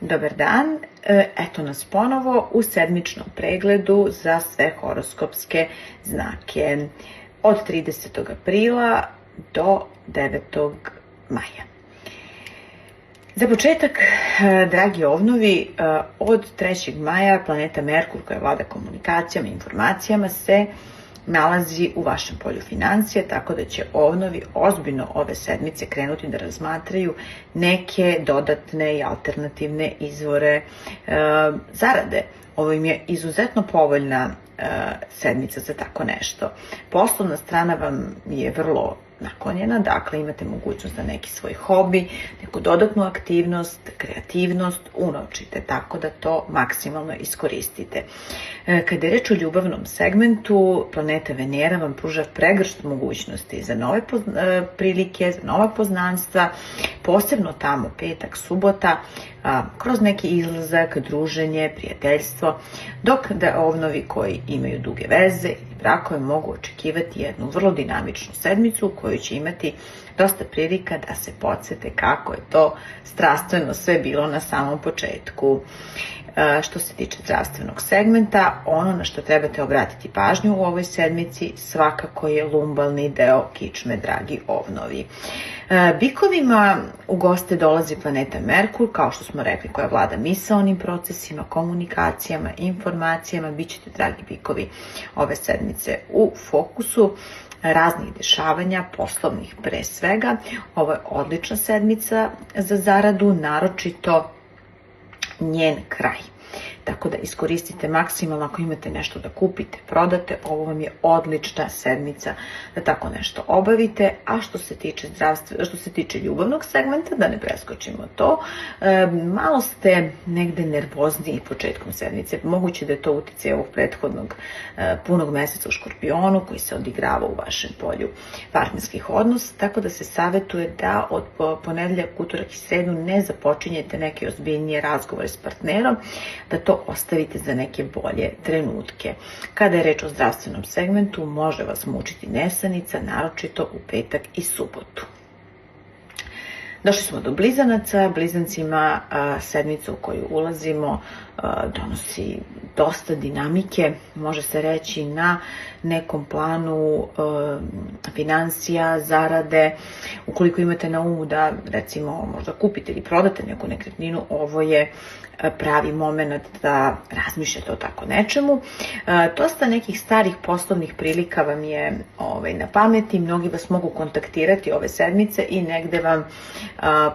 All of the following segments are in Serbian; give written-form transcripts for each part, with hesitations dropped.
Dobar dan, eto nas ponovo u sedmičnom pregledu za sve horoskopske znake od 30. aprila do 9. maja. Za početak, dragi ovnovi, od 3. maja planeta Merkur, koja vlada komunikacijama i informacijama, se nalazi u vašem polju financija, tako da će ovnovi ozbiljno ove sedmice krenuti da razmatraju neke dodatne i alternativne izvore zarade. Ovo im je izuzetno povoljna sedmica za tako nešto. Poslovna strana vam je vrlo naklonjena, dakle imate mogućnost da neki svoj hobi, neku dodatnu aktivnost, kreativnost unovčite, tako da to maksimalno iskoristite. Kada je reč o ljubavnom segmentu, planeta Venera vam pruža pregršt mogućnosti za nove prilike, za nova poznanstva, posebno tamo petak, subota, kroz neki izlazak, druženje, prijateljstvo, dok da ovnovi koji imaju duge veze ili brakove mogu očekivati jednu vrlo dinamičnu sedmicu u kojoj će imati dosta prilika da se podsete kako je to strastveno sve bilo na samom početku. Što se tiče zdravstvenog segmenta, ono na što trebate obratiti pažnju u ovoj sedmici svakako je lumbalni deo kičme, dragi ovnovi. Bikovima u goste dolazi planeta Merkur, kao što smo rekli, koja vlada misaonim procesima, komunikacijama, informacijama. Bićete, dragi bikovi, ove sedmice u fokusu raznih dešavanja, poslovnih pre svega. Ovo je odlična sedmica za zaradu, naročito njen kraj. Tako da iskoristite maksimalno ako imate nešto da kupite, prodate, ovo vam je odlična sedmica da tako nešto obavite. A što se tiče ljubavnog segmenta, da ne preskočimo to, malo ste negde nervozniji početkom sedmice. Moguće da je to utjecaj ovog prethodnog punog meseca u Škorpionu koji se odigrava u vašem polju partnerskih odnosa, tako da se savjetuje da od ponedeljak, utorak i sredu ne započinjete neke ozbiljnije razgovore s partnerom, da to ostavite za neke bolje trenutke. Kada je reč o zdravstvenom segmentu, može vas mučiti nesanica, naročito u petak i subotu. Došli smo do blizanaca. Blizancima sedmica u koju ulazimo donosi dosta dinamike, može se reći na nekom planu financija, zarade. Ukoliko imate na umu da recimo možda kupite ili prodate neku nekretninu, ovo je pravi moment da razmišljate o tako nečemu. Dosta nekih starih poslovnih prilika vam je na pameti, mnogi vas mogu kontaktirati ove sedmice i negde vam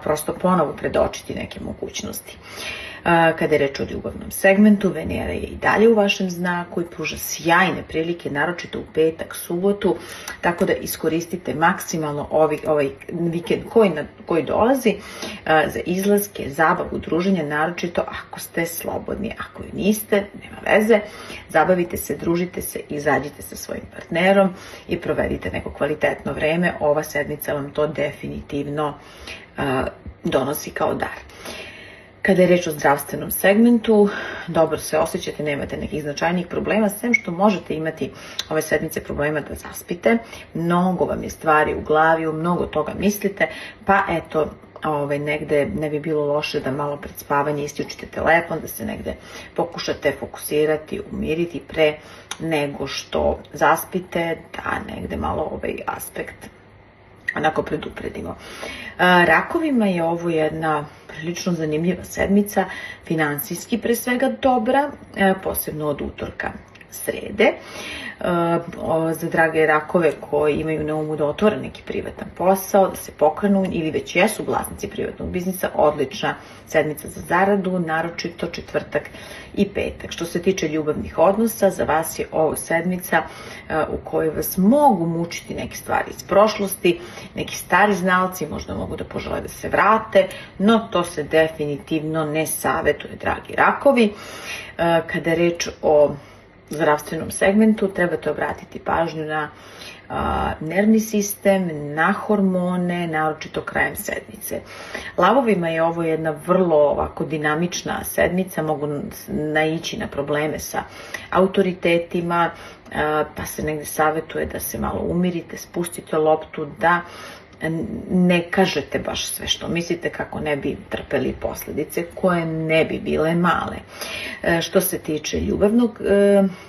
prosto ponovo predočiti neke mogućnosti. Kada je reč o ljubavnom segmentu, Venera je i dalje u vašem znaku i pruža sjajne prilike, naročito u petak, subotu, tako da iskoristite maksimalno ovaj vikend koji dolazi za izlaske, zabavu, druženje, naročito ako ste slobodni. Ako ju niste, nema veze, zabavite se, družite se, izađite sa svojim partnerom i provedite neko kvalitetno vreme. Ova sedmica vam to definitivno donosi kao dar. Kada je reč o zdravstvenom segmentu, dobro se osjećate, nemate nekih značajnijih problema, sem što možete imati ove sedmice problema da zaspite. Mnogo vam je stvari u glavi, mnogo toga mislite, pa eto, negde ne bi bilo loše da malo pred spavanje isključite telefon, da se negde pokušate fokusirati, umiriti pre nego što zaspite, da negde malo ovaj aspekt onako predupredimo. Rakovima je ovo jedna prilično zanimljiva sedmica, finansijski pre svega dobra, posebno od utorka, srede. Za drage rakove koji imaju na umu da otvore neki privatan posao, da se pokrenu ili već jesu vlasnici privatnog biznisa, odlična sedmica za zaradu, naročito četvrtak i petak. Što se tiče ljubavnih odnosa, za vas je ovo sedmica u kojoj vas mogu mučiti neke stvari iz prošlosti, neki stari znalci možda mogu da požele da se vrate, no to se definitivno ne savetuje, dragi rakovi. Kada je reč o zdravstvenom segmentu, trebate obratiti pažnju na nervni sistem, na hormone, naročito krajem sedmice. Lavovima je ovo jedna vrlo ovako dinamična sedmica, mogu naići na probleme sa autoritetima, pa se negde savetuje da se malo umirite, spustite loptu, da ne kažete baš sve što mislite kako ne bi trpeli posljedice koje ne bi bile male. Što se tiče ljubavnog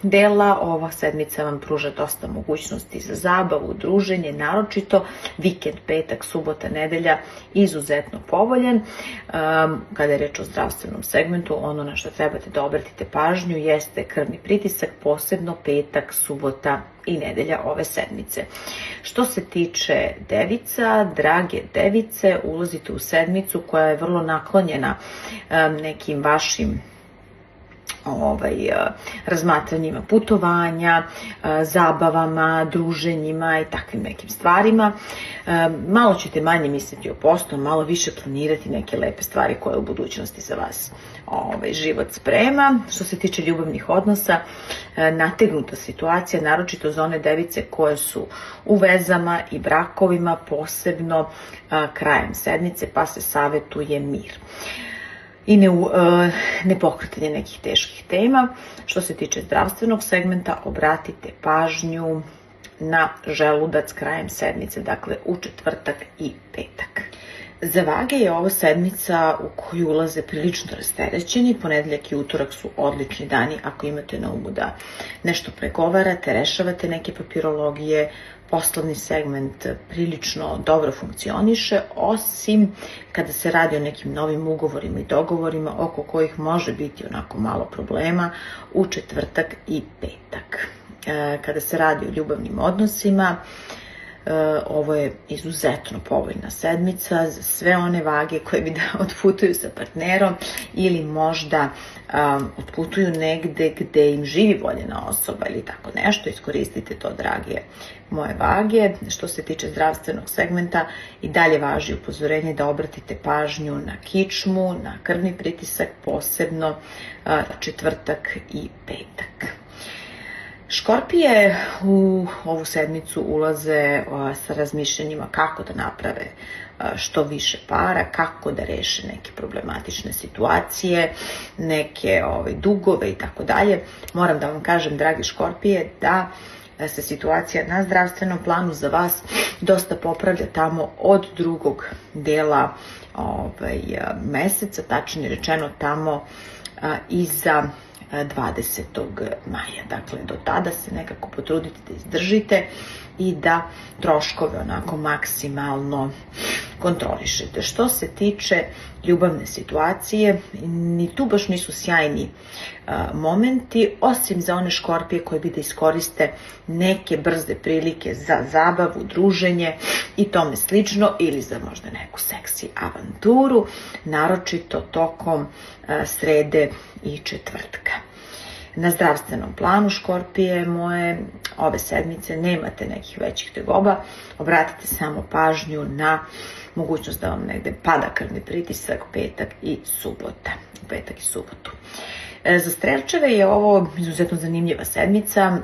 dela, ova sedmica vam pruža dosta mogućnosti za zabavu, druženje, naročito vikend, petak, subota, nedelja, izuzetno povoljan. Kada je reč o zdravstvenom segmentu, ono na što trebate da obratite pažnju jeste krvni pritisak, posebno petak, subota i nedelja ove sedmice. Što se tiče devica, drage device, ulazite u sedmicu koja je vrlo naklonjena nekim vašim razmatranjima putovanja, zabavama, druženjima i takvim nekim stvarima. Malo ćete manje misliti o poslu, malo više planirati neke lepe stvari koje u budućnosti za vas život sprema. Što se tiče ljubavnih odnosa, nategnuta situacija, naročito za one device koje su u vezama i brakovima, posebno krajem sedmice, pa se savjetuje mir i nepokretanje nekih teških tema. Što se tiče zdravstvenog segmenta, obratite pažnju na želudac krajem sedmice, dakle u četvrtak i petak. Za vage je ovo sedmica u koju ulaze prilično rasterećeni. Ponedeljak i utorak su odlični dani ako imate na umu da nešto pregovarate, rešavate neke papirologije, poslovni segment prilično dobro funkcioniše, osim kada se radi o nekim novim ugovorima i dogovorima oko kojih može biti onako malo problema u četvrtak i petak. Kada se radi o ljubavnim odnosima, ovo je izuzetno povoljna sedmica za sve one vage koje bi da otputuju sa partnerom ili možda otputuju negde gde im živi voljena osoba ili tako nešto. Iskoristite to, drage moje vage. Što se tiče zdravstvenog segmenta, i dalje važi upozorenje da obratite pažnju na kičmu, na krvni pritisak, posebno četvrtak i petak. Škorpije u ovu sedmicu ulaze sa razmišljanjima kako da naprave što više para, kako da reše neke problematične situacije, neke dugove i tako dalje. Moram da vam kažem, dragi Škorpije, da se situacija na zdravstvenom planu za vas dosta popravlja tamo od drugog dela meseca, tačnije rečeno tamo iza 20. maja. Dakle, do tada se nekako potrudite da izdržite i da troškove onako maksimalno kontrolišete. Što se tiče ljubavne situacije, ni tu baš nisu sjajni momenti, osim za one Škorpije koje bi da iskoriste neke brze prilike za zabavu, druženje i tome slično, ili za možda neku seksi avanturu, naročito tokom srede i četvrtka. Na zdravstvenom planu, Škorpije moje, ove sedmice nemate nekih većih tegoba, obratite samo pažnju na mogućnost da vam negde pada krvni pritisak petak i subotu. Za strelčeve je ovo izuzetno zanimljiva sedmica,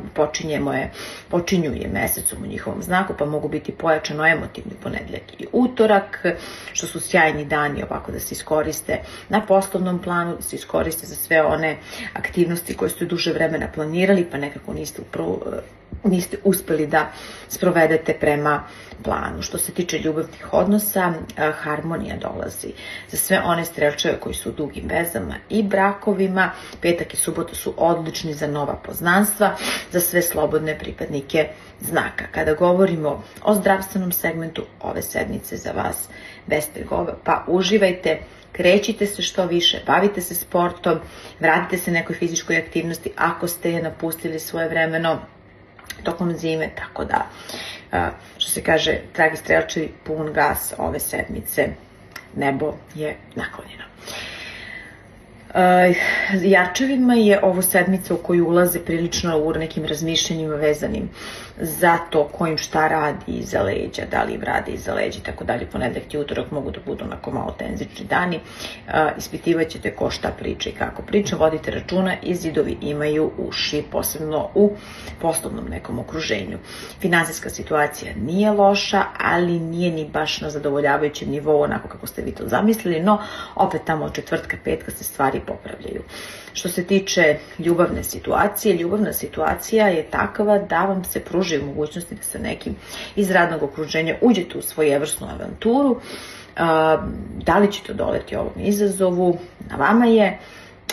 počinju je mesecom u njihovom znaku, pa mogu biti pojačano emotivni ponedeljak i utorak, što su sjajni dani ovako da se iskoriste na poslovnom planu, da se iskoriste za sve one aktivnosti koje ste duže vremena planirali, pa nekako niste uspeli da sprovedete prema planu. Što se tiče ljubavnih odnosa, harmonija dolazi za sve one strelčeve koji su u dugim vezama i brakovima. Petak i subota su odlični za nova poznanstva, za sve slobodne pripadnike znaka. Kada govorimo o zdravstvenom segmentu, ove sedmice za vas bez tegoba, pa uživajte, krećite se što više, bavite se sportom, vratite se nekoj fizičkoj aktivnosti ako ste je napustili svojevremeno tokom zime, tako da, što se kaže, dragi strelčevi, pun gas ove sedmice, nebo je naklonjeno. Jarčevima je ovo sedmica u koju ulaze prilično u nekim razmišljanjima vezanim za to ko im šta radi iza leđa, da li im radi iza leđa i tako dalje. Ponedeljak i utorak mogu da budu onako malo tenzični dani. Ispitivat ćete ko šta priča i kako priča. Vodite računa i zidovi imaju uši, posebno u poslovnom nekom okruženju. Finansijska situacija nije loša, ali nije ni baš na zadovoljavajućem nivou onako kako ste vi to zamislili, no opet tamo od četvrtka, petka se stvari popravljaju. Što se tiče ljubavna situacija je takva da vam se pruži mogućnosti da sa nekim iz radnog okruženja uđete u svojevrsnu avanturu. Da li ćete odoleti ovom izazovu, na vama je.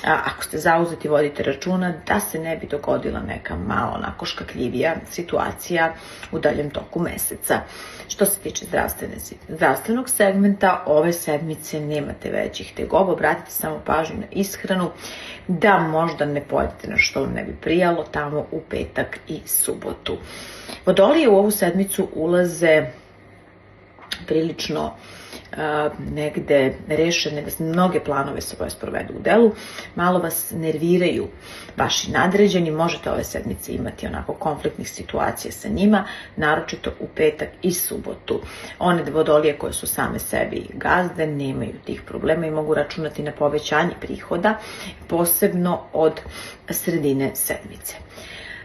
Ako ste zauzeti, vodite računa da se ne bi dogodila neka malo onako škakljivija situacija u daljem toku meseca. Što se tiče zdravstvenog segmenta, ove sedmice nemate većih tegoba, obratite samo pažnju na ishranu, da možda ne pojedete na što vam ne bi prijalo tamo u petak i subotu. Vodolije u ovu sedmicu ulaze prilično negde rešene, da mnoge planove se sprovedu u delu, malo vas nerviraju vaši nadređeni, možete ove sedmice imati onako konfliktnih situacija sa njima, naročito u petak i subotu. One vodolije koje su same sebi gazde nemaju tih problema i mogu računati na povećanje prihoda, posebno od sredine sedmice.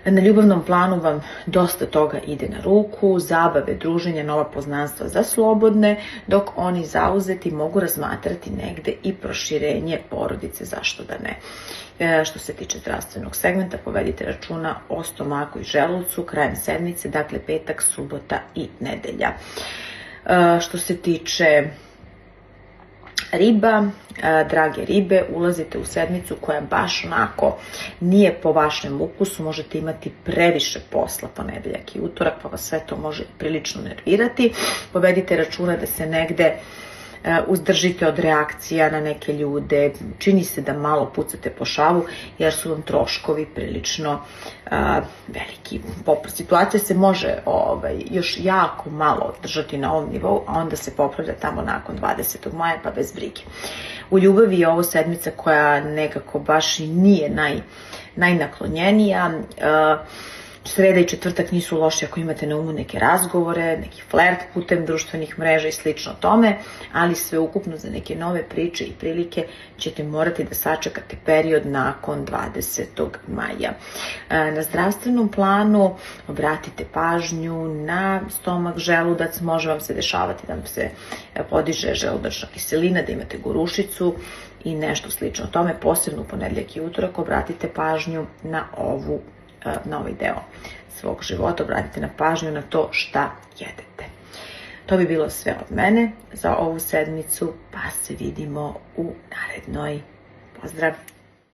Na ljubavnom planu vam dosta toga ide na ruku, zabave, druženja, nova poznanstva za slobodne, dok oni zauzeti mogu razmatrati negde i proširenje porodice, zašto da ne. Što se tiče zdravstvenog segmenta, povedite računa o stomaku i želucu krajem sedmice, dakle petak, subota i nedelja. Što se tiče riba, drage ribe, ulazite u sedmicu koja baš onako nije po vašem ukusu, možete imati previše posla ponedeljak i utorak, pa vas sve to može prilično nervirati. Povedite računa da se negde uzdržite od reakcija na neke ljude, čini se da malo pucate po šavu jer su vam troškovi prilično veliki. Situacija se može još jako malo držati na ovom nivou, a onda se popravlja tamo nakon 20. maja pa bez brige. U ljubavi je ovo sedmica koja nekako baš i nije najnaklonjenija. Sreda i četvrtak nisu loši ako imate na umu neke razgovore, neki flert putem društvenih mreža i slično tome, ali sveukupno za neke nove priče i prilike ćete morati da sačekate period nakon 20. maja. Na zdravstvenom planu obratite pažnju na stomak, želudac, može vam se dešavati da vam se podiže želudačna kiselina, da imate gorušicu i nešto slično tome, posebno u ponedeljak i utorak obratite pažnju na ovaj deo svog života, obratite na pažnju na to šta jedete. To bi bilo sve od mene za ovu sedmicu, pa se vidimo u narednoj. Pozdrav!